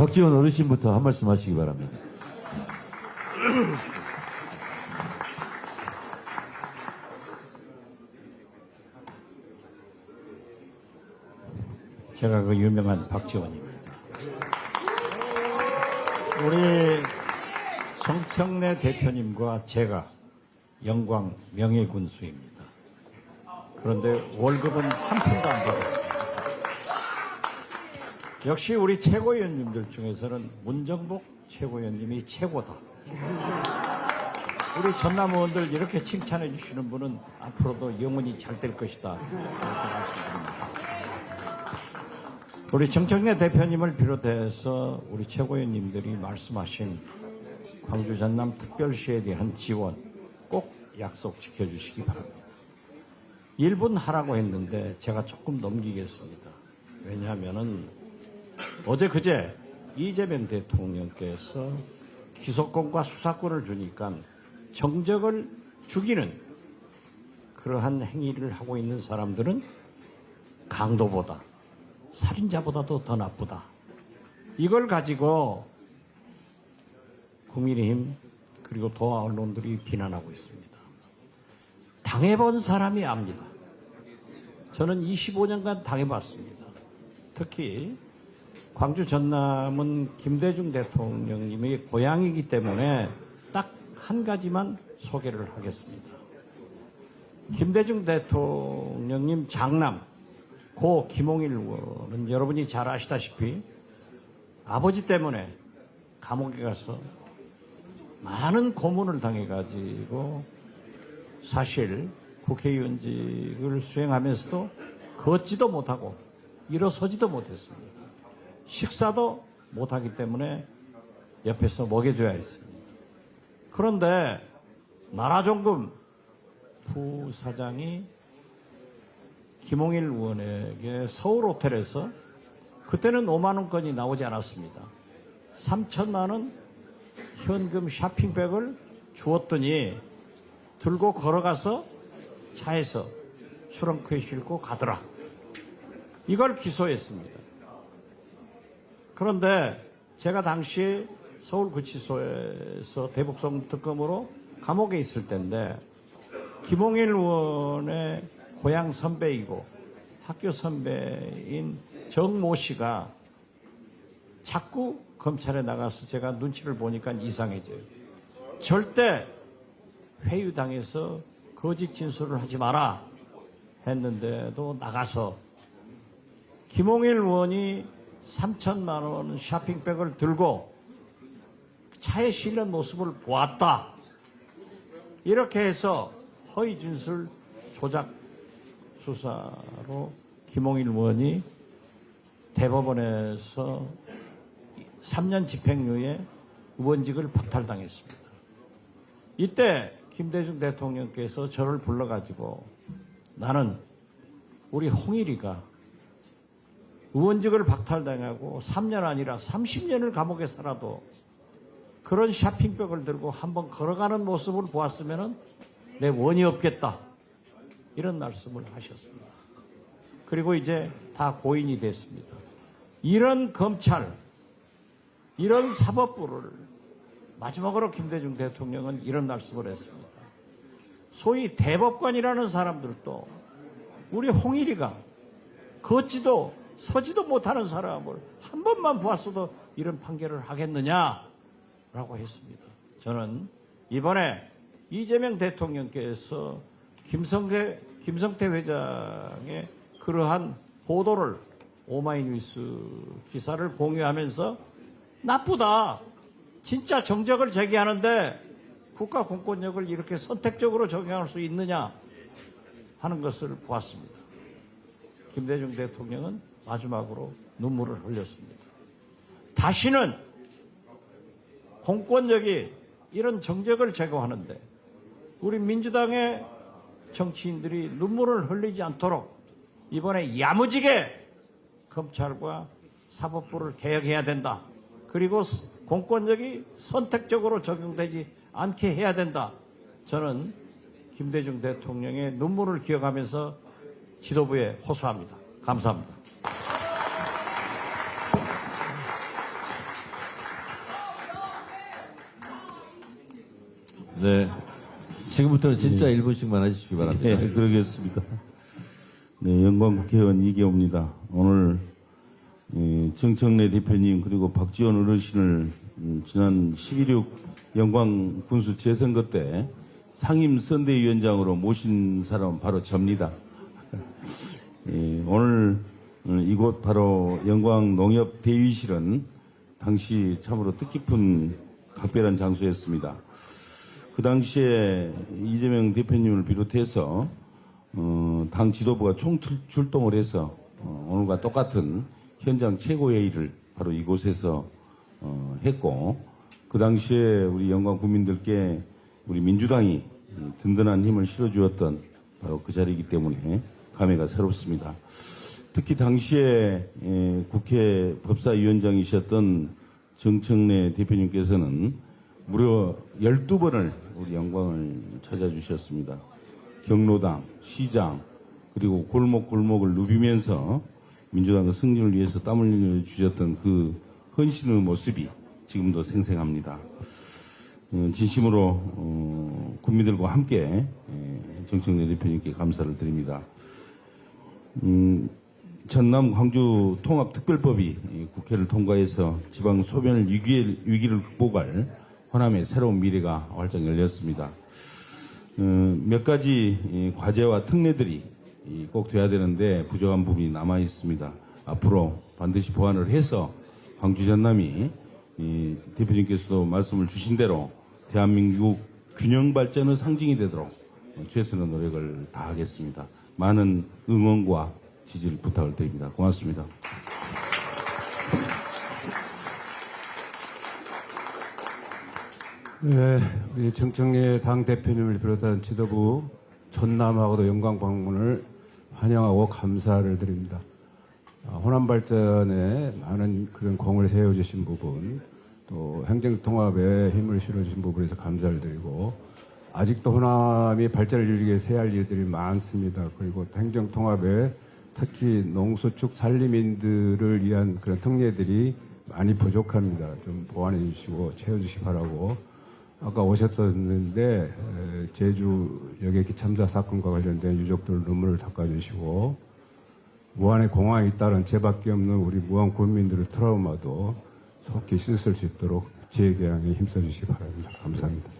박지원 어르신부터 한 말씀 하시기 바랍니다. 제가 그 유명한 박지원입니다. 우리 정청래 대표님과 제가 영광 명예군수입니다. 그런데 월급은 한 푼도 안 받았습니다. 역시 우리 최고위원님들 중에서는 문정복 최고위원님이 최고다. 우리 전남 의원들 이렇게 칭찬해 주시는 분은 앞으로도 영원히 잘 될 것이다. 이렇게 말씀드립니다. 우리 정청래 대표님을 비롯해서 우리 최고위원님들이 말씀하신 광주 전남 특별시에 대한 지원 꼭 약속 지켜주시기 바랍니다. 1분 하라고 했는데 제가 조금 넘기겠습니다. 왜냐하면은 어제 그제 이재명 대통령께서 기소권과 수사권을 주니까 정적을 죽이는 그러한 행위를 하고 있는 사람들은 강도보다 살인자보다도 더 나쁘다. 이걸 가지고 국민의힘 그리고 도하 언론들이 비난하고 있습니다. 당해본 사람이 압니다. 저는 25년간 당해봤습니다. 특히 광주 전남은 김대중 대통령님의 고향이기 때문에 딱 한 가지만 소개를 하겠습니다. 김대중 대통령님 장남 고 김홍일 의원은 여러분이 잘 아시다시피 아버지 때문에 감옥에 가서 많은 고문을 당해가지고 사실 국회의원직을 수행하면서도 걷지도 못하고 일어서지도 못했습니다. 식사도 못하기 때문에 옆에서 먹여줘야 했습니다. 그런데 나라종금 부사장이 김홍일 의원에게 서울 호텔에서 그때는 5만 원권이 나오지 않았습니다. 3천만 원 현금 쇼핑백을 주었더니 들고 걸어가서 차에서 트렁크에 싣고 가더라. 이걸 기소했습니다. 그런데 제가 당시 서울구치소에서 대북송 특검으로 감옥에 있을 때인데 김홍일 의원의 고향 선배이고 학교 선배인 정모 씨가 자꾸 검찰에 나가서 제가 눈치를 보니까 이상해져요. 절대 회유당해서 거짓 진술을 하지 마라 했는데도 나가서 김홍일 의원이 3천만 원 쇼핑백을 들고 차에 실는 모습을 보았다. 이렇게 해서 허위 진술 조작 수사로 김홍일 의원이 대법원에서 3년 집행유예 의원직을 박탈당했습니다. 이때 김대중 대통령께서 저를 불러가지고 나는 우리 홍일이가 의원직을 박탈당하고 3년 아니라 30년을 감옥에 살아도 그런 쇼핑백을 들고 한번 걸어가는 모습을 보았으면 내 원이 없겠다. 이런 말씀을 하셨습니다. 그리고 이제 다 고인이 됐습니다. 이런 검찰, 이런 사법부를 마지막으로 김대중 대통령은 이런 말씀을 했습니다. 소위 대법관이라는 사람들도 우리 홍일이가 걷지도 서지도 못하는 사람을 한 번만 보았어도 이런 판결을 하겠느냐라고 했습니다. 저는 이번에 이재명 대통령께서 김성태 회장의 그러한 보도를 오마이뉴스 기사를 공유하면서 나쁘다. 진짜 정적을 제기하는데 국가 공권력을 이렇게 선택적으로 적용할 수 있느냐 하는 것을 보았습니다. 김대중 대통령은 마지막으로 눈물을 흘렸습니다. 다시는 공권력이 이런 정적을 제거하는데 우리 민주당의 정치인들이 눈물을 흘리지 않도록 이번에 야무지게 검찰과 사법부를 개혁해야 된다. 그리고 공권력이 선택적으로 적용되지 않게 해야 된다. 저는 김대중 대통령의 눈물을 기억하면서 지도부에 호소합니다. 감사합니다. 네. 지금부터는 진짜 1분씩만 하시기 바랍니다. 네, 그러겠습니다. 네, 영광 국회의원 이계호입니다. 오늘 정청래 대표님 그리고 박지원 어르신을 지난 12.6 영광 군수 재선거 때 상임 선대위원장으로 모신 사람은 바로 접니다. 오늘 이곳 바로 영광 농협 대위실은 당시 참으로 뜻깊은 각별한 장소였습니다. 그 당시에 이재명 대표님을 비롯해서 당 지도부가 총출동을 해서 오늘과 똑같은 현장 최고회의를 바로 이곳에서 했고, 그 당시에 우리 영광 국민들께 우리 민주당이 든든한 힘을 실어주었던 바로 그 자리이기 때문에 감회가 새롭습니다. 특히 당시에 국회 법사위원장이셨던 정청래 대표님께서는 무려 12번을 우리 영광을 찾아주셨습니다. 경로당, 시장, 그리고 골목골목을 누비면서 민주당의 승리를 위해서 땀을 흘려주셨던 그 헌신의 모습이 지금도 생생합니다. 진심으로 국민들과 함께 정청래 대표님께 감사를 드립니다. 전남 광주 통합특별법이 국회를 통과해서 지방 소변 위기를 극복할 호남의 새로운 미래가 활짝 열렸습니다. 몇 가지 과제와 특례들이 꼭 돼야 되는데 부족한 부분이 남아 있습니다. 앞으로 반드시 보완을 해서 광주 전남이 대표님께서도 말씀을 주신 대로 대한민국 균형 발전의 상징이 되도록 최선의 노력을 다하겠습니다. 많은 응원과 지지를 부탁을 드립니다. 고맙습니다. 네, 우리 정청래 당 대표님을 비롯한 지도부 전남하고도 영광 방문을 환영하고 감사를 드립니다. 호남 발전에 많은 그런 공을 세워주신 부분, 또 행정통합에 힘을 실어주신 부분에서 감사를 드리고, 아직도 호남이 발전을 이루기 위해 해야 할 일들이 많습니다. 그리고 행정통합에 특히 농수축 산림인들을 위한 그런 특례들이 많이 부족합니다. 좀 보완해 주시고 채워주시기 바라고, 아까 오셨었는데 제주 여객기 참사 사건과 관련된 유족들 눈물을 닦아주시고, 무한의 공황에 따른 죄밖에 없는 우리 무한 국민들의 트라우마도 속히 씻을 수 있도록 재개항에 힘써주시기 바랍니다. 감사합니다.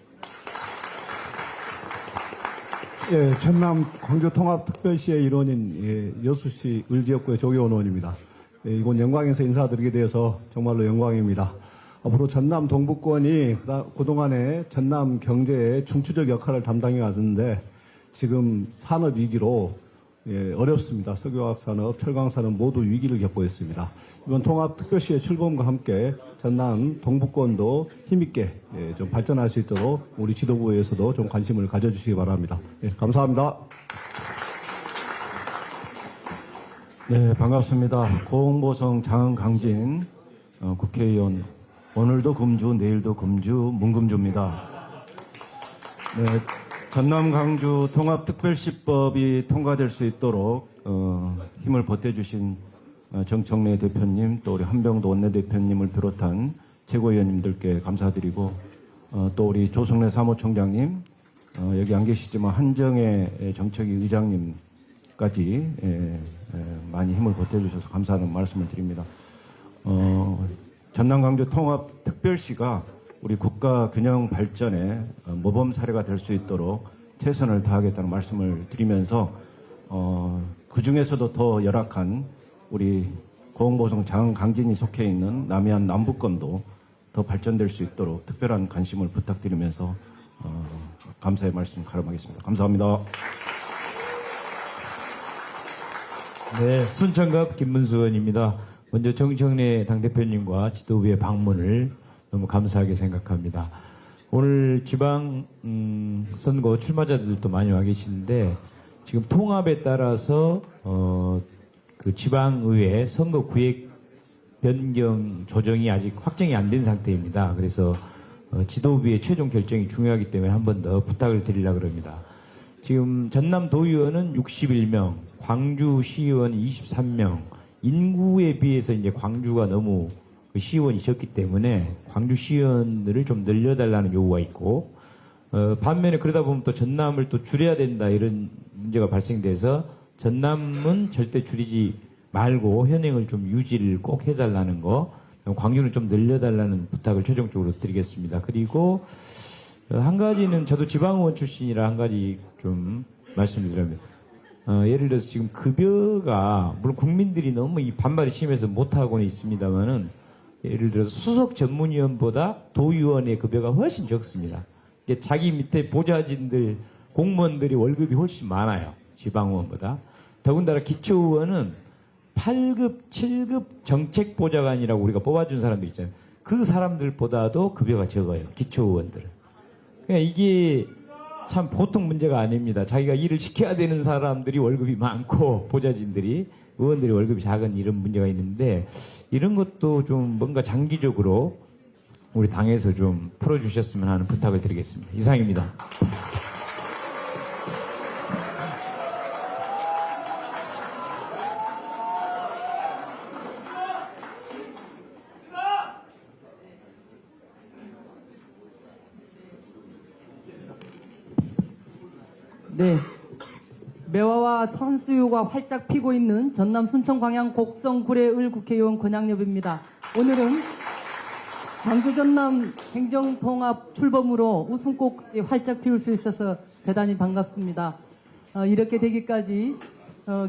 예, 전남 광주통합특별시의 일원인 여수시 을지역구의 조계원 의원입니다. 이곳 영광에서 인사드리게 되어서 정말로 영광입니다. 앞으로 전남 동부권이 그동안에 전남 경제의 중추적 역할을 담당해 왔는데 지금 산업 위기로 어렵습니다. 석유화학 산업, 철강 산업 모두 위기를 겪고 있습니다. 이번 통합특별시의 출범과 함께 전남 동부권도 힘있게 좀 발전할 수 있도록 우리 지도부에서도 좀 관심을 가져주시기 바랍니다. 감사합니다. 네, 반갑습니다. 고흥보성 장흥강진 국회의원, 오늘도 금주, 내일도 금주, 문금주입니다. 네, 전남 광주 통합특별시법이 통과될 수 있도록 힘을 보태주신 정청래 대표님, 또 우리 한병도 원내대표님을 비롯한 최고위원님들께 감사드리고, 또 우리 조성래 사무총장님, 여기 안 계시지만 한정혜 정책위 의장님까지 많이 힘을 보태주셔서 감사하는 말씀을 드립니다. 전남 광주 통합특별시가 우리 국가 균형 발전의 모범 사례가 될 수 있도록 최선을 다하겠다는 말씀을 드리면서 그 중에서도 더 열악한 우리 고흥보성 장흥강진이 속해 있는 남해안 남부권도 더 발전될 수 있도록 특별한 관심을 부탁드리면서 감사의 말씀 가름하겠습니다. 감사합니다. 네, 순천갑 김문수 의원입니다. 먼저 정청래 당대표님과 지도부의 방문을 너무 감사하게 생각합니다. 오늘 지방 선거 출마자들도 많이 와 계시는데 지금 통합에 따라서 그 지방의회 선거 구획 변경 조정이 아직 확정이 안 된 상태입니다. 그래서 지도부의 최종 결정이 중요하기 때문에 한 번 더 부탁을 드리려고 합니다. 지금 전남 도의원은 61명, 광주 시의원 23명, 인구에 비해서 이제 광주가 너무 시의원이 적기 때문에 광주 시의원들을 좀 늘려달라는 요구가 있고, 반면에 그러다 보면 또 전남을 또 줄여야 된다 이런 문제가 발생돼서 전남은 절대 줄이지 말고 현행을 좀 유지를 꼭 해달라는 거, 광주는 좀 늘려달라는 부탁을 최종적으로 드리겠습니다. 그리고 한 가지는 저도 지방의원 출신이라 한 가지 좀 말씀드리면 예를 들어서 지금 급여가 물론 국민들이 너무 이 반발이 심해서 못하고는 있습니다만은 예를 들어서 수석 전문위원보다 도의원의 급여가 훨씬 적습니다. 이게 자기 밑에 보좌진들 공무원들이 월급이 훨씬 많아요. 지방의원보다. 더군다나 기초의원은 8급, 7급 정책보좌관이라고 우리가 뽑아준 사람들 있잖아요. 그 사람들보다도 급여가 적어요. 기초의원들은. 그러니까 이게 참 보통 문제가 아닙니다. 자기가 일을 시켜야 되는 사람들이 월급이 많고 보좌진들이 의원들이 월급이 작은 이런 문제가 있는데 이런 것도 좀 뭔가 장기적으로 우리 당에서 좀 풀어주셨으면 하는 부탁을 드리겠습니다. 이상입니다. 네. 매화와 선수유가 활짝 피고 있는 전남 순천 광양 곡성 구례을 국회의원 권양엽입니다. 오늘은 광주 전남 행정통합 출범으로 웃음꽃이 활짝 피울 수 있어서 대단히 반갑습니다. 이렇게 되기까지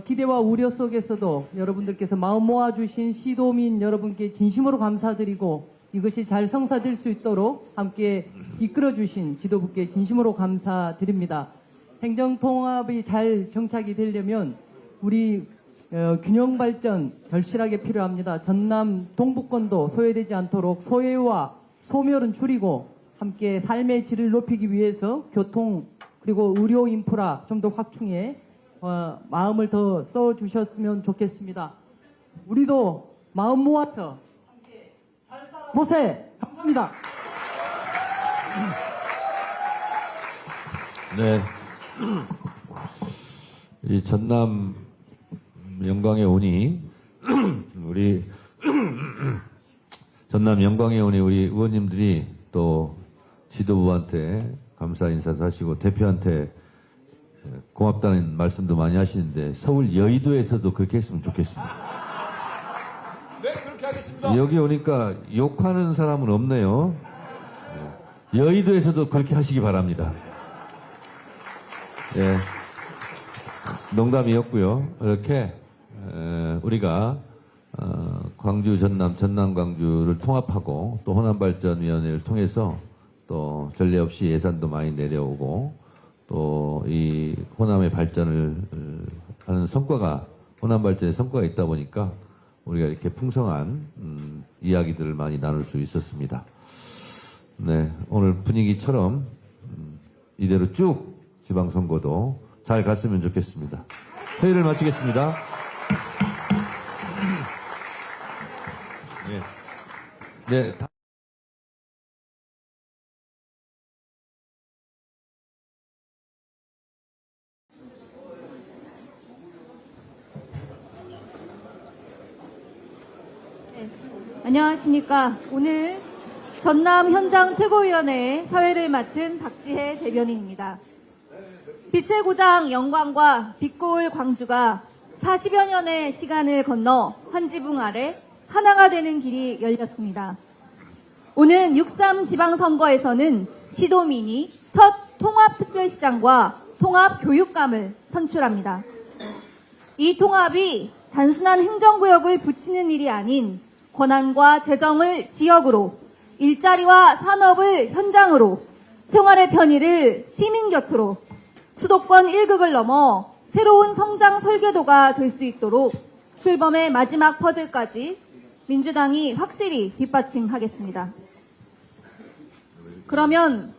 기대와 우려 속에서도 여러분들께서 마음 모아주신 시도민 여러분께 진심으로 감사드리고 이것이 잘 성사될 수 있도록 함께 이끌어주신 지도부께 진심으로 감사드립니다. 행정통합이 잘 정착이 되려면 우리 균형 발전 절실하게 필요합니다. 전남 동북권도 소외되지 않도록 소외와 소멸은 줄이고 함께 삶의 질을 높이기 위해서 교통 그리고 의료 인프라 좀 더 확충해 마음을 더 써주셨으면 좋겠습니다. 우리도 마음 모아서 함께 잘 살아보세요. 감사합니다. 네. 이 전남 영광에 오니 우리 전남 영광에 오니 우리 의원님들이 또 지도부한테 감사 인사도 하시고 대표한테 고맙다는 말씀도 많이 하시는데 서울 여의도에서도 그렇게 했으면 좋겠습니다. 네, 그렇게 하겠습니다. 여기 오니까 욕하는 사람은 없네요. 여의도에서도 그렇게 하시기 바랍니다. 예, 농담이었고요. 이렇게 우리가 광주, 전남, 전남, 광주를 통합하고 또 호남발전위원회를 통해서 또 전례 없이 예산도 많이 내려오고 또 이 호남의 발전을 하는 성과가 호남발전의 성과가 있다 보니까 우리가 이렇게 풍성한 이야기들을 많이 나눌 수 있었습니다. 네, 오늘 분위기처럼 이대로 쭉 지방선거도 잘 갔으면 좋겠습니다. 회의를 마치겠습니다. 네. 안녕하십니까. 오늘 전남 현장 최고위원회 사회를 맡은 박지혜 대변인입니다. 빛의 고장 영광과 빛고울 광주가 40여 년의 시간을 건너 한지붕 아래 하나가 되는 길이 열렸습니다. 오는 6.3 지방선거에서는 시도민이 첫 통합특별시장과 통합교육감을 선출합니다. 이 통합이 단순한 행정구역을 붙이는 일이 아닌 권한과 재정을 지역으로, 일자리와 산업을 현장으로, 생활의 편의를 시민 곁으로, 수도권 1극을 넘어 새로운 성장 설계도가 될 수 있도록 출범의 마지막 퍼즐까지 민주당이 확실히 뒷받침하겠습니다. 그러면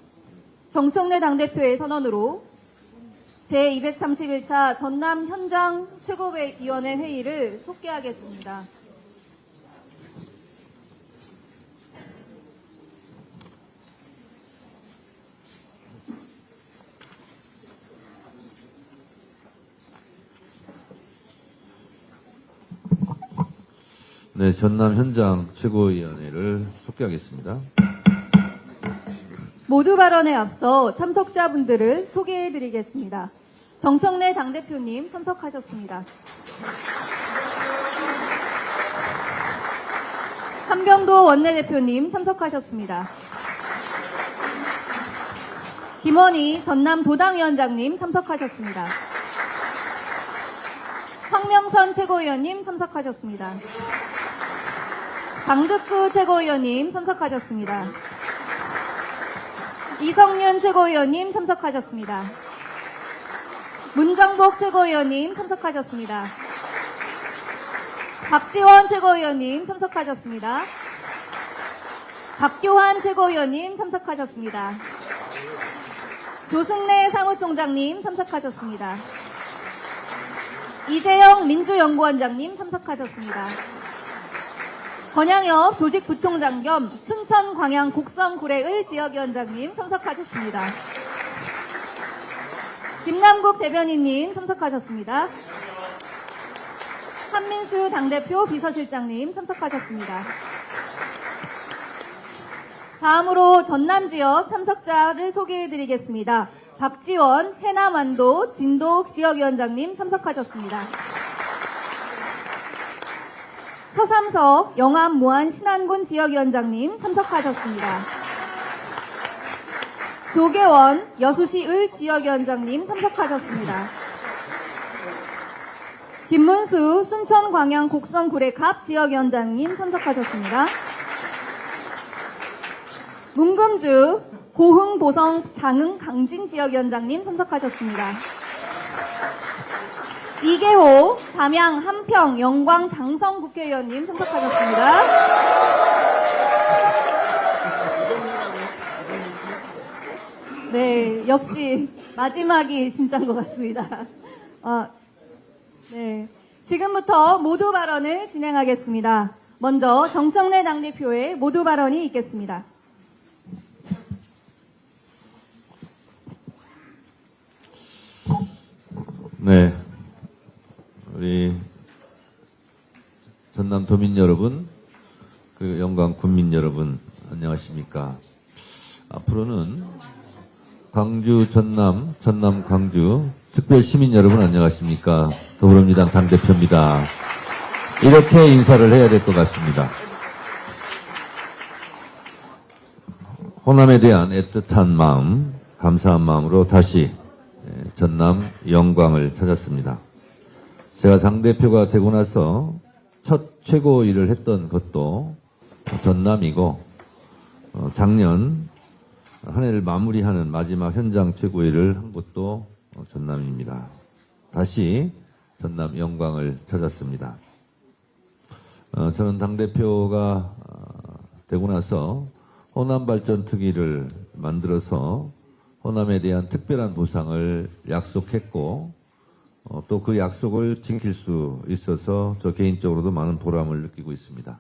정청래 당대표의 선언으로 제231차 전남 현장 최고위원회 회의를 속개하겠습니다. 네, 전남 현장 최고위원회를 속개하겠습니다. 모두 발언에 앞서 참석자분들을 소개해드리겠습니다. 정청래 당대표님 참석하셨습니다. 한병도 원내대표님 참석하셨습니다. 김원희 전남 도당위원장님 참석하셨습니다. 황명선 최고위원님 참석하셨습니다. 강득구 최고위원님 참석하셨습니다. 이성윤 최고위원님 참석하셨습니다. 문정복 최고위원님 참석하셨습니다. 박지원 최고위원님 참석하셨습니다. 박교환 최고위원님 참석하셨습니다. 조승래 사무총장님 참석하셨습니다. 이재영 민주연구원장님 참석하셨습니다. 권양엽 조직부총장 겸 순천광양 곡성구례을 지역위원장님 참석하셨습니다. 김남국 대변인님 참석하셨습니다. 한민수 당대표 비서실장님 참석하셨습니다. 다음으로 전남 지역 참석자를 소개해드리겠습니다. 박지원 해남완도 진도 지역위원장님 참석하셨습니다. 서삼석 영암 무안 신안군 지역위원장님 참석하셨습니다. 조계원 여수시 을 지역위원장님 참석하셨습니다. 김문수 순천광양 곡성구례갑 지역위원장님 참석하셨습니다. 문금주 고흥 보성 장흥 강진 지역위원장님 참석하셨습니다. 이계호 담양 함평 영광 장성 국회의원님 참석하셨습니다. 네, 역시 마지막이 진짜인 것 같습니다. 네, 지금부터 모두 발언을 진행하겠습니다. 먼저 정청래 당대표의 모두 발언이 있겠습니다. 네, 우리 전남 도민 여러분, 그리고 영광 군민 여러분, 안녕하십니까? 앞으로는 광주, 전남, 전남, 광주 특별 시민 여러분 안녕하십니까? 더불어민주당 당대표입니다. 이렇게 인사를 해야 될 것 같습니다. 호남에 대한 애틋한 마음, 감사한 마음으로 다시 전남 영광을 찾았습니다. 제가 당대표가 되고 나서 첫 최고위를 했던 것도 전남이고 작년 한 해를 마무리하는 마지막 현장 최고위를 한 곳도 전남입니다. 다시 전남 영광을 찾았습니다. 저는 당대표가 되고 나서 호남발전특위를 만들어서 호남에 대한 특별한 보상을 약속했고 또 그 약속을 지킬 수 있어서 저 개인적으로도 많은 보람을 느끼고 있습니다.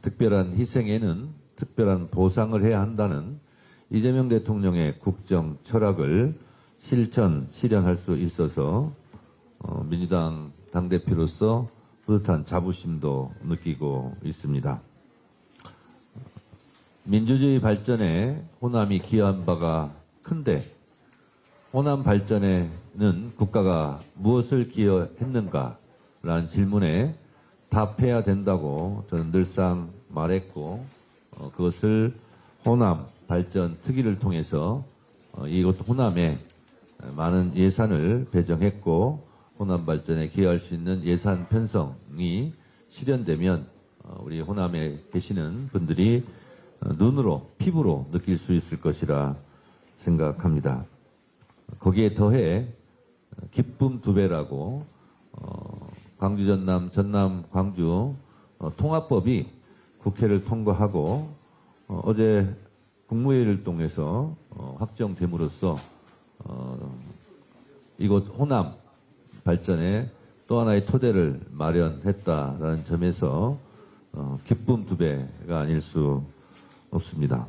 특별한 희생에는 특별한 보상을 해야 한다는 이재명 대통령의 국정 철학을 실현할 수 있어서 민주당 당대표로서 뿌듯한 자부심도 느끼고 있습니다. 민주주의 발전에 호남이 기여한 바가 큰데 호남 발전에는 국가가 무엇을 기여했는가라는 질문에 답해야 된다고 저는 늘상 말했고 그것을 호남 발전 특위를 통해서 이곳 호남에 많은 예산을 배정했고 호남 발전에 기여할 수 있는 예산 편성이 실현되면 우리 호남에 계시는 분들이 눈으로 피부로 느낄 수 있을 것이라 생각합니다. 거기에 더해 기쁨 2배라고 광주 전남 전남 광주 통합법이 국회를 통과하고 어제 국무회의를 통해서 확정됨으로써 이곳 호남 발전에 또 하나의 토대를 마련했다라는 점에서 기쁨 2배가 아닐 수 없습니다.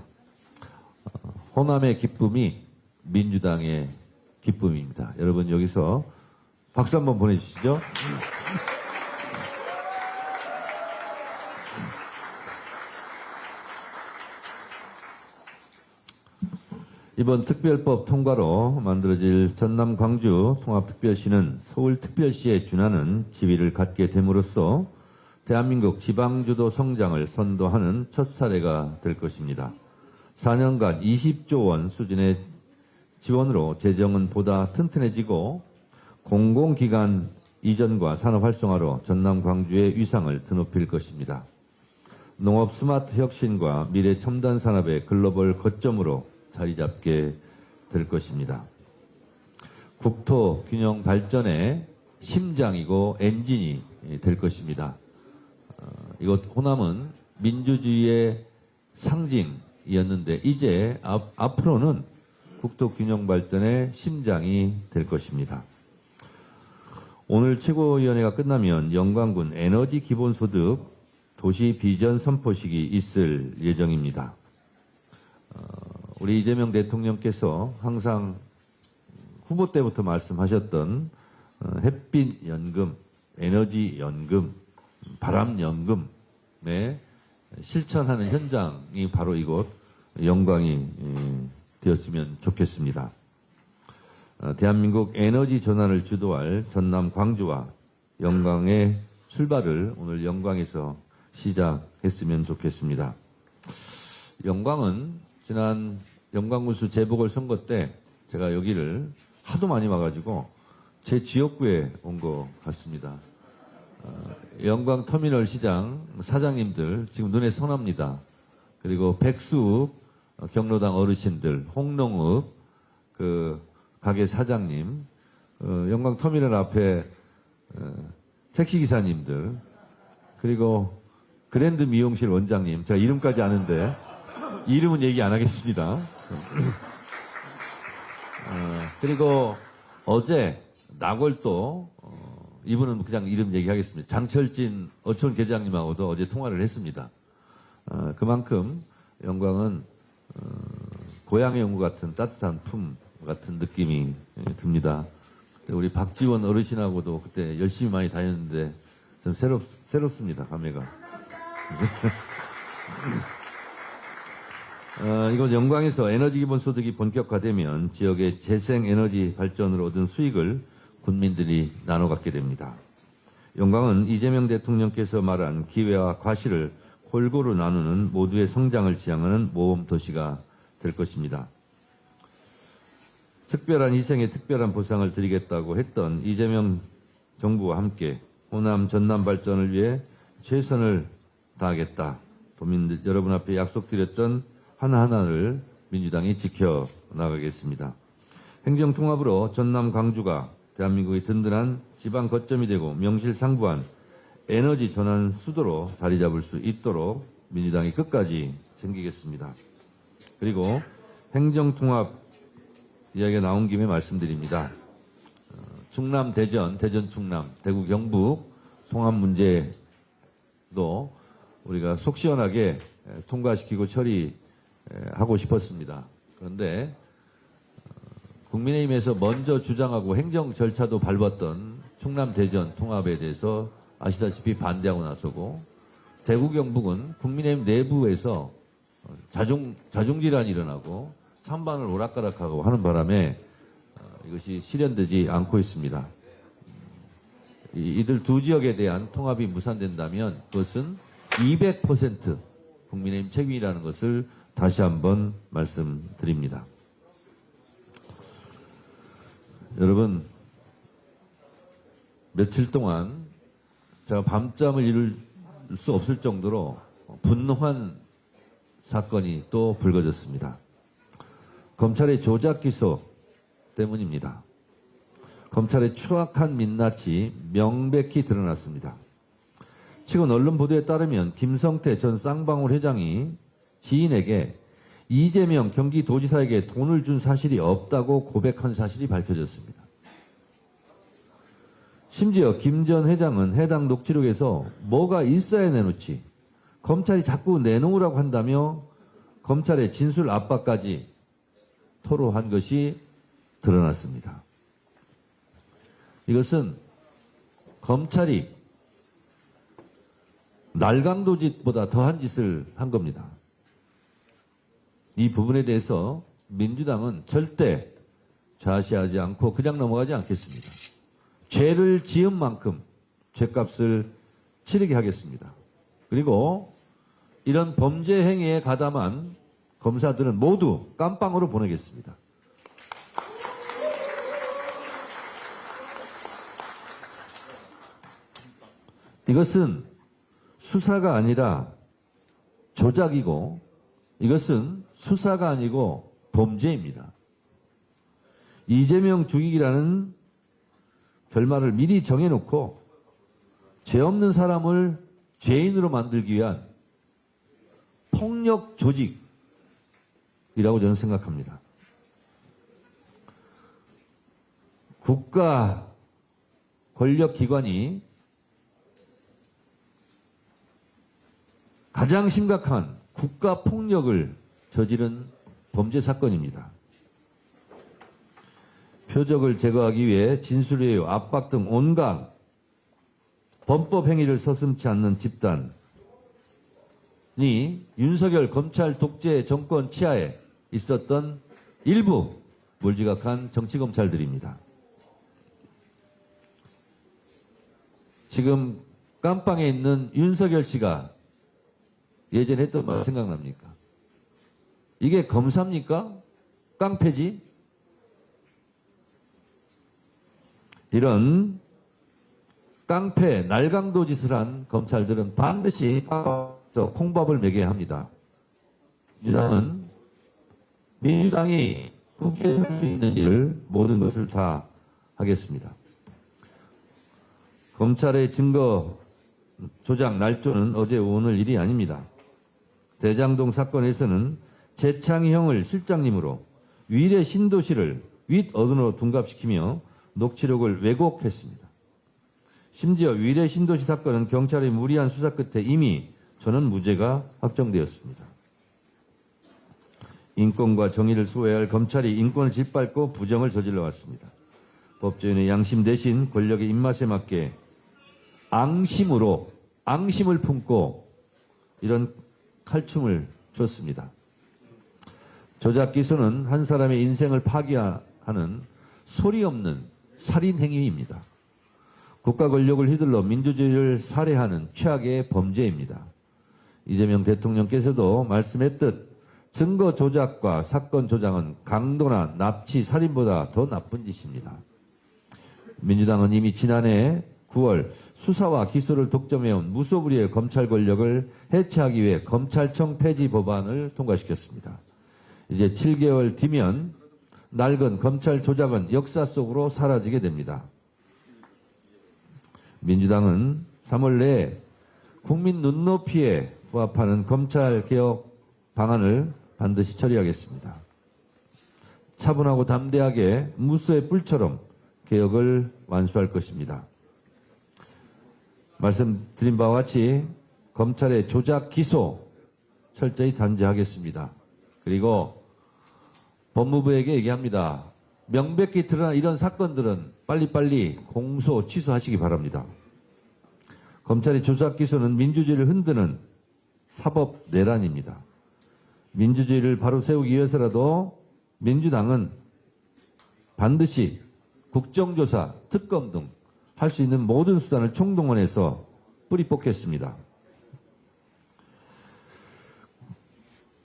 호남의 기쁨이 민주당의 기쁨입니다. 여러분 여기서 박수 한번 보내주시죠. 이번 특별법 통과로 만들어질 전남 광주 통합특별시는 서울특별시에 준하는 지위를 갖게 됨으로써 대한민국 지방주도 성장을 선도하는 첫 사례가 될 것입니다. 4년간 20조 원 수준의 지원으로 재정은 보다 튼튼해지고 공공기관 이전과 산업 활성화로 전남 광주의 위상을 드높일 것입니다. 농업 스마트 혁신과 미래 첨단 산업의 글로벌 거점으로 자리 잡게 될 것입니다. 국토 균형 발전의 심장이고 엔진이 될 것입니다. 이곳 호남은 민주주의의 상징이었는데 이제 앞으로는 국토 균형 발전의 심장이 될 것입니다. 오늘 최고위원회가 끝나면 영광군 에너지 기본소득 도시 비전 선포식이 있을 예정입니다. 우리 이재명 대통령께서 항상 후보 때부터 말씀하셨던 햇빛연금, 에너지연금, 바람연금에 실천하는 현장이 바로 이곳 영광이 되었으면 좋겠습니다. 대한민국 에너지 전환을 주도할 전남 광주와 영광의 출발을 오늘 영광에서 시작했으면 좋겠습니다. 영광은 지난 영광군수 재보궐선거 때 제가 여기를 하도 많이 와가지고 제 지역구에 온 것 같습니다. 영광 터미널 시장 사장님들 지금 눈에 선합니다. 그리고 백수읍 경로당 어르신들, 홍농읍 그 가게 사장님, 영광 터미널 앞에 택시기사님들, 그리고 그랜드 미용실 원장님, 제가 이름까지 아는데 이름은 얘기 안 하겠습니다. 그리고 어제 나골도 이분은 그냥 이름 얘기하겠습니다. 장철진 어촌 계장님하고도 어제 통화를 했습니다. 그만큼 영광은 고향에 온 것 같은 따뜻한 품 같은 느낌이 듭니다. 우리 박지원 어르신하고도 그때 열심히 많이 다녔는데 좀 새롭습니다. 감회가. 이곳 영광에서 에너지 기본소득이 본격화되면 지역의 재생에너지 발전으로 얻은 수익을 군민들이 나눠 갖게 됩니다. 영광은 이재명 대통령께서 말한 기회와 과실을 골고루 나누는 모두의 성장을 지향하는 모범도시가 될 것입니다. 특별한 희생에 특별한 보상을 드리겠다고 했던 이재명 정부와 함께 호남 전남 발전을 위해 최선을 다하겠다. 도민 여러분 앞에 약속드렸던 하나하나를 민주당이 지켜나가겠습니다. 행정통합으로 전남 광주가 대한민국의 든든한 지방 거점이 되고 명실상부한 에너지 전환 수도로 자리 잡을 수 있도록 민주당이 끝까지 챙기겠습니다. 그리고 행정통합 이야기가 나온 김에 말씀드립니다. 충남 대전, 대전 충남, 대구 경북 통합 문제도 우리가 속 시원하게 통과시키고 처리하고 싶었습니다. 그런데 국민의힘에서 먼저 주장하고 행정 절차도 밟았던 충남 대전 통합에 대해서 아시다시피 반대하고 나서고 대구 경북은 국민의힘 내부에서 자중질환이 일어나고 찬반을 오락가락하고 하는 바람에 이것이 실현되지 않고 있습니다. 이들 두 지역에 대한 통합이 무산된다면 그것은 200% 국민의힘 책임이라는 것을 다시 한번 말씀드립니다. 여러분, 며칠 동안 제가 밤잠을 이룰 수 없을 정도로 분노한 사건이 또 불거졌습니다. 검찰의 조작 기소 때문입니다. 검찰의 추악한 민낯이 명백히 드러났습니다. 최근 언론 보도에 따르면 김성태 전 쌍방울 회장이 지인에게 이재명 경기도지사에게 돈을 준 사실이 없다고 고백한 사실이 밝혀졌습니다. 심지어 김 전 회장은 해당 녹취록에서 뭐가 있어야 내놓지 검찰이 자꾸 내놓으라고 한다며 검찰의 진술 압박까지 토로한 것이 드러났습니다. 이것은 검찰이 날강도짓보다 더한 짓을 한 겁니다. 이 부분에 대해서 민주당은 절대 좌시하지 않고 그냥 넘어가지 않겠습니다. 죄를 지은 만큼 죄값을 치르게 하겠습니다. 그리고 이런 범죄 행위에 가담한 검사들은 모두 깜빵으로 보내겠습니다. 이것은 수사가 아니라 조작이고 이것은 수사가 아니고 범죄입니다. 이재명 죽이기라는 결말을 미리 정해놓고 죄 없는 사람을 죄인으로 만들기 위한 폭력 조직이라고 저는 생각합니다. 국가 권력기관이 가장 심각한 국가 폭력을 저지른 범죄 사건입니다. 표적을 제거하기 위해 진술회유, 압박 등 온갖 범법 행위를 서슴지 않는 집단이 윤석열 검찰 독재 정권 치하에 있었던 일부 몰지각한 정치검찰들입니다. 지금 깜빵에 있는 윤석열 씨가 예전에 했던 말 생각납니까? 이게 검사입니까? 깡패지? 이런 깡패, 날강도 짓을 한 검찰들은 반드시 콩밥을 먹여야 합니다. 민주당이 국회에서 할 수 있는 일을 모든 것을 다 하겠습니다. 검찰의 증거 조작 날조는 어제 오늘 일이 아닙니다. 대장동 사건에서는 재창희 형을 실장님으로 위례 신도시를 윗어른으로 둔갑시키며 녹취록을 왜곡했습니다. 심지어 위례 신도시 사건은 경찰의 무리한 수사 끝에 이미 저는 무죄가 확정되었습니다. 인권과 정의를 수호해야 할 검찰이 인권을 짓밟고 부정을 저질러 왔습니다. 법조인의 양심 대신 권력의 입맛에 맞게 앙심을 품고 이런 칼춤을 췄습니다. 조작 기소는 한 사람의 인생을 파괴하는 소리 없는 살인 행위입니다. 국가 권력을 휘둘러 민주주의를 살해하는 최악의 범죄입니다. 이재명 대통령께서도 말씀했듯 증거 조작과 사건 조작은 강도나 납치, 살인보다 더 나쁜 짓입니다. 민주당은 이미 지난해 9월 수사와 기소를 독점해온 무소불위의 검찰 권력을 해체하기 위해 검찰청 폐지 법안을 통과시켰습니다. 이제 7개월 뒤면 낡은 검찰 조작은 역사 속으로 사라지게 됩니다. 민주당은 3월 내에 국민 눈높이에 부합하는 검찰개혁 방안을 반드시 처리하겠습니다. 차분하고 담대하게 무쇠의 뿔처럼 개혁을 완수할 것입니다. 말씀드린 바와 같이 검찰의 조작 기소 철저히 단죄하겠습니다. 그리고 법무부에게 얘기합니다. 명백히 드러난 이런 사건들은 빨리빨리 공소 취소하시기 바랍니다. 검찰의 조작 기소는 민주주의를 흔드는 사법 내란입니다. 민주주의를 바로 세우기 위해서라도 민주당은 반드시 국정조사, 특검 등 할 수 있는 모든 수단을 총동원해서 뿌리 뽑겠습니다.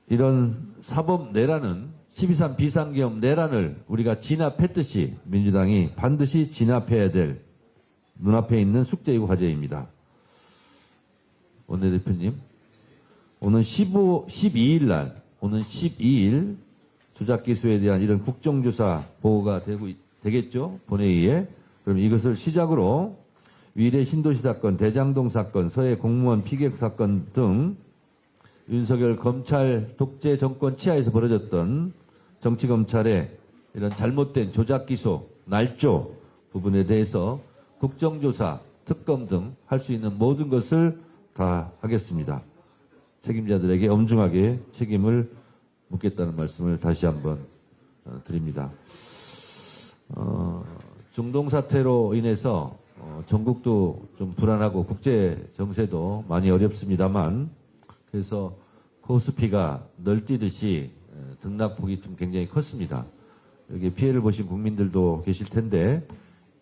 이런 사법 내란은 12.3 비상계엄 내란을 우리가 진압했듯이 민주당이 반드시 진압해야 될 눈앞에 있는 숙제이고 과제입니다. 원내대표님, 오는 12일 날, 오는 12일 조작 기소에 대한 이런 국정조사 보고가 되겠죠? 본회의에. 그럼 이것을 시작으로 위례 신도시 사건, 대장동 사건, 서해 공무원 피격 사건 등 윤석열 검찰 독재 정권 치하에서 벌어졌던 정치검찰의 이런 잘못된 조작 기소, 날조 부분에 대해서 국정조사, 특검 등 할 수 있는 모든 것을 다 하겠습니다. 책임자들에게 엄중하게 책임을 묻겠다는 말씀을 다시 한번 드립니다. 중동 사태로 인해서 전국도 좀 불안하고 국제 정세도 많이 어렵습니다만 그래서 코스피가 널뛰듯이 등락폭이 좀 굉장히 컸습니다. 여기 피해를 보신 국민들도 계실 텐데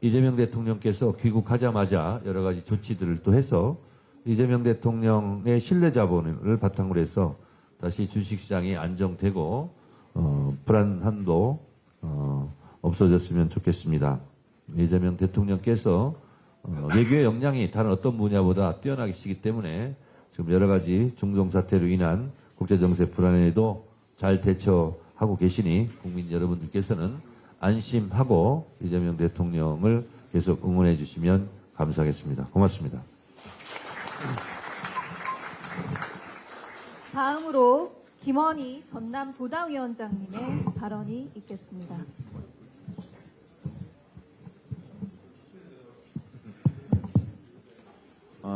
이재명 대통령께서 귀국하자마자 여러 가지 조치들을 또 해서 이재명 대통령의 신뢰 자본을 바탕으로 해서 다시 주식시장이 안정되고 불안함도 없어졌으면 좋겠습니다. 이재명 대통령께서 외교의 역량이 다른 어떤 분야보다 뛰어나시기 때문에 지금 여러 가지 중동 사태로 인한 국제정세 불안에도 잘 대처하고 계시니 국민 여러분들께서는 안심하고 이재명 대통령을 계속 응원해 주시면 감사하겠습니다. 고맙습니다. 다음으로 김원희 전남 도당위원장님의 발언이 있겠습니다.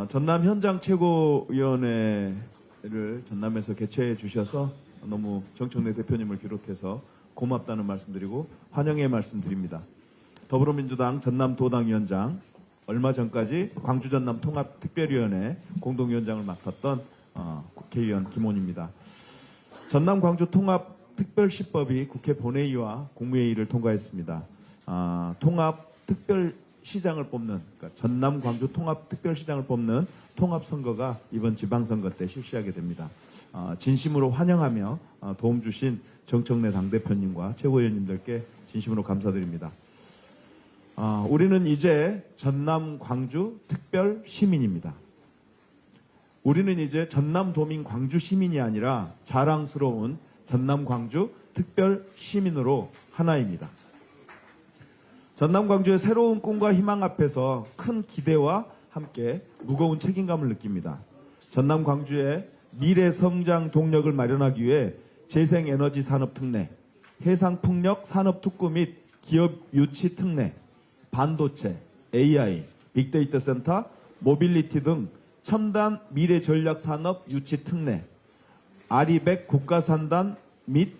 전남 현장 최고위원회를 전남에서 개최해 주셔서 너무 정청래 대표님을 비롯해서 고맙다는 말씀드리고 환영의 말씀드립니다. 더불어민주당 전남 도당위원장, 얼마 전까지 광주 전남 통합특별위원회 공동위원장을 맡았던 국회의원 김원희입니다. 전남 광주 통합특별시법이 국회 본회의와 국무회의를 통과했습니다. 통합특별시장을 뽑는, 그러니까 전남 광주 통합특별시장을 뽑는 통합선거가 이번 지방선거 때 실시하게 됩니다. 진심으로 환영하며 도움 주신 정청래 당대표님과 최고위원님들께 진심으로 감사드립니다. 우리는 이제 전남 광주 특별 시민입니다. 우리는 이제 전남 도민 광주 시민이 아니라 자랑스러운 전남 광주 특별 시민으로 하나입니다. 전남 광주의 새로운 꿈과 희망 앞에서 큰 기대와 함께 무거운 책임감을 느낍니다. 전남 광주의 미래 성장 동력을 마련하기 위해 재생에너지 산업 특례, 해상풍력 산업 특구 및 기업 유치 특례, 반도체, AI, 빅데이터 센터, 모빌리티 등 첨단 미래 전략 산업 유치 특례, 아리백 국가산단 및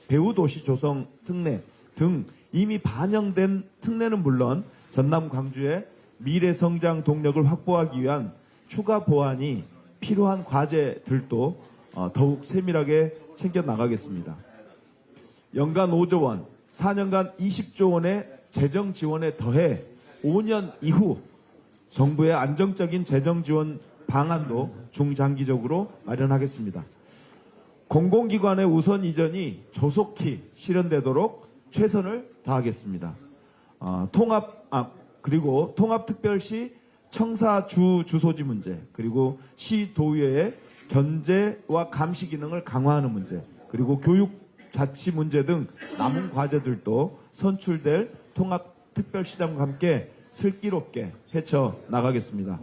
배후도시 조성 특례 등 이미 반영된 특례는 물론 전남 광주의 미래 성장 동력을 확보하기 위한 추가 보완이 필요한 과제들도 더욱 세밀하게 챙겨 나가겠습니다. 연간 5조 원, 4년간 20조 원의 재정 지원에 더해 5년 이후 정부의 안정적인 재정 지원 방안도 중장기적으로 마련하겠습니다. 공공기관의 우선 이전이 조속히 실현되도록 최선을 다하겠습니다. 그리고 통합특별시 청사주 주소지 문제, 그리고 시도의회의 견제와 감시 기능을 강화하는 문제, 그리고 교육 자치 문제 등 남은 과제들도 선출될 통합특별시장과 함께 슬기롭게 헤쳐 나가겠습니다.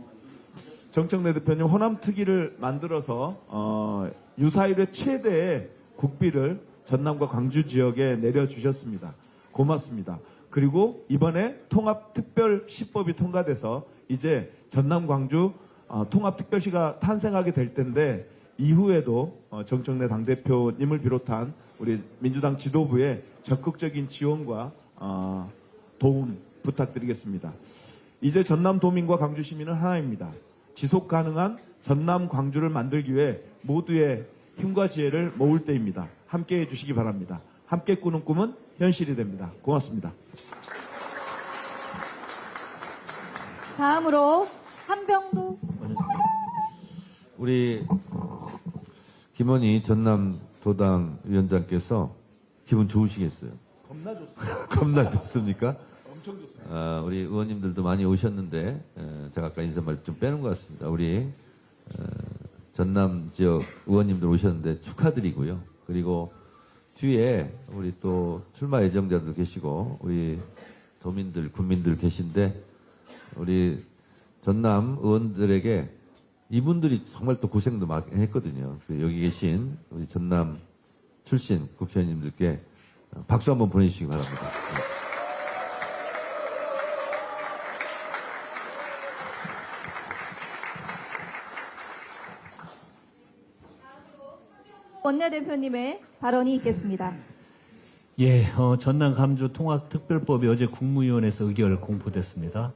정청래 대표님, 호남특위를 만들어서 유사일의 최대의 국비를 전남과 광주 지역에 내려주셨습니다. 고맙습니다. 그리고 이번에 통합특별시법이 통과돼서 이제 전남 광주 통합특별시가 탄생하게 될 텐데 이후에도 정청래 당대표님을 비롯한 우리 민주당 지도부의 적극적인 지원과 도움 부탁드리겠습니다. 이제 전남 도민과 광주 시민은 하나입니다. 지속 가능한 전남 광주를 만들기 위해 모두의 힘과 지혜를 모을 때입니다. 함께 해주시기 바랍니다. 함께 꾸는 꿈은 현실이 됩니다. 고맙습니다. 다음으로 한병도 우리 김원희 전남 도당 위원장께서 기분 좋으시겠어요? 겁나 좋습니다. 겁나 좋습니까? 엄청 좋습니다. 우리 의원님들도 많이 오셨는데 제가 아까 인사말 좀 빼는 것 같습니다. 우리 전남 지역 의원님들 오셨는데 축하드리고요. 그리고 뒤에 우리 또 출마 예정자들 계시고 우리 도민들, 군민들 계신데 우리 전남 의원들에게 이분들이 정말 또 고생도 많이 했거든요. 여기 계신 우리 전남 출신 국회의원님들께 박수 한번 보내주시기 바랍니다. 원내대표님의 발언이 있겠습니다. 예, 전남 감주 통합특별법이 어제 국무위원회에서 의결 공포됐습니다.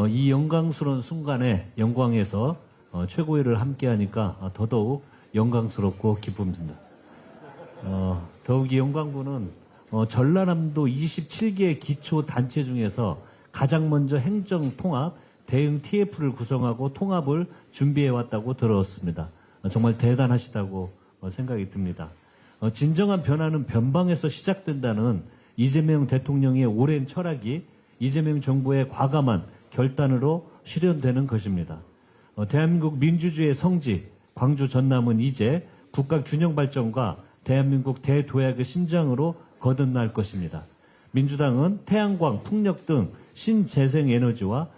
이 영광스러운 순간에 영광에서 최고위를 함께하니까 더더욱 영광스럽고 기쁩니다. 더욱이 영광군은 전라남도 27개 기초 단체 중에서 가장 먼저 행정 통합 대응 TF를 구성하고 통합을 준비해 왔다고 들었습니다. 정말 대단하시다고 생각이 듭니다. 진정한 변화는 변방에서 시작된다는 이재명 대통령의 오랜 철학이 이재명 정부의 과감한 결단으로 실현되는 것입니다. 대한민국 민주주의의 성지 광주 전남은 이제 국가 균형 발전과 대한민국 대도약의 심장으로 거듭날 것입니다. 민주당은 태양광, 풍력 등 신재생 에너지와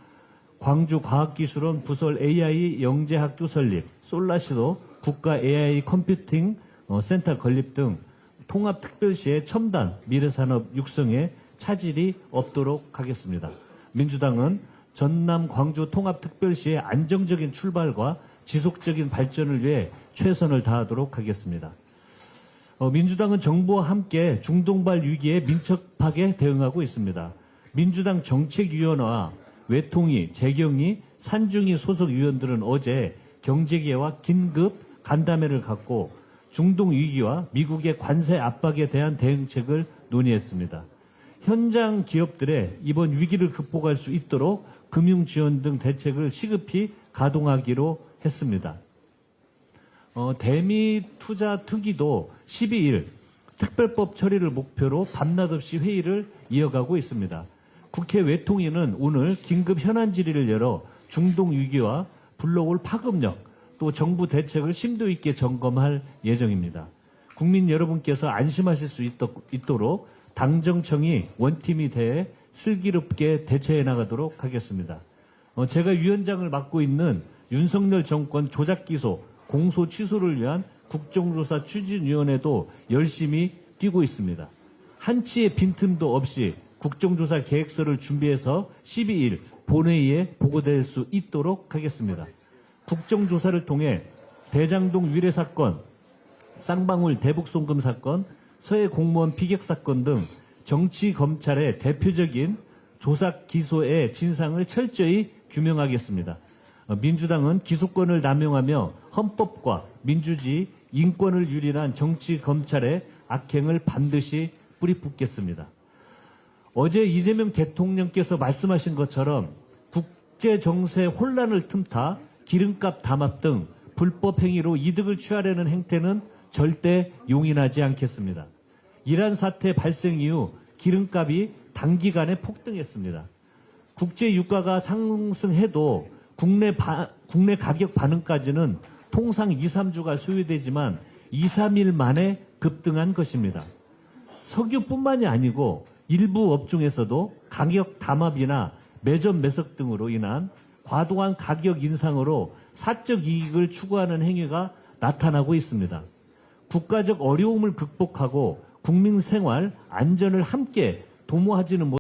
광주과학기술원 부설 AI 영재학교 설립, 솔라시도 국가 AI 컴퓨팅 센터 건립 등 통합특별시의 첨단 미래산업 육성에 차질이 없도록 하겠습니다. 민주당은 전남 광주 통합특별시의 안정적인 출발과 지속적인 발전을 위해 최선을 다하도록 하겠습니다. 민주당은 정부와 함께 중동발 위기에 민첩하게 대응하고 있습니다. 민주당 정책위원회와 외통위, 재경위, 산중위 소속 위원들은 어제 경제계와 긴급 간담회를 갖고 중동 위기와 미국의 관세 압박에 대한 대응책을 논의했습니다. 현장 기업들의 이번 위기를 극복할 수 있도록 금융 지원 등 대책을 시급히 가동하기로 했습니다. 대미 투자 특위도 12일 특별법 처리를 목표로 밤낮 없이 회의를 이어가고 있습니다. 국회 외통위는 오늘 긴급 현안 질의를 열어 중동 위기와 불러올 파급력 또 정부 대책을 심도 있게 점검할 예정입니다. 국민 여러분께서 안심하실 수 있도록 당정청이 원팀이 돼 슬기롭게 대처해 나가도록 하겠습니다. 제가 위원장을 맡고 있는 윤석열 정권 조작 기소, 공소 취소를 위한 국정조사 추진위원회도 열심히 뛰고 있습니다. 한치의 빈틈도 없이 국정조사 계획서를 준비해서 12일 본회의에 보고될 수 있도록 하겠습니다. 국정조사를 통해 대장동 위례 사건, 쌍방울 대북 송금 사건, 서해 공무원 피격 사건 등 정치 검찰의 대표적인 조작 기소의 진상을 철저히 규명하겠습니다. 민주당은 기소권을 남용하며 헌법과 민주주의, 인권을 유린한 정치 검찰의 악행을 반드시 뿌리뽑겠습니다. 어제 이재명 대통령께서 말씀하신 것처럼 국제 정세 혼란을 틈타 기름값 담합 등 불법 행위로 이득을 취하려는 행태는 절대 용인하지 않겠습니다. 이란 사태 발생 이후 기름값이 단기간에 폭등했습니다. 국제 유가가 상승해도 국내 가격 반응까지는 통상 2, 3주가 소요되지만 2, 3일 만에 급등한 것입니다. 석유뿐만이 아니고 일부 업종에서도 가격 담합이나 매점 매석 등으로 인한 과도한 가격 인상으로 사적 이익을 추구하는 행위가 나타나고 있습니다. 국가적 어려움을 극복하고 국민 생활 안전을 함께 도모하지는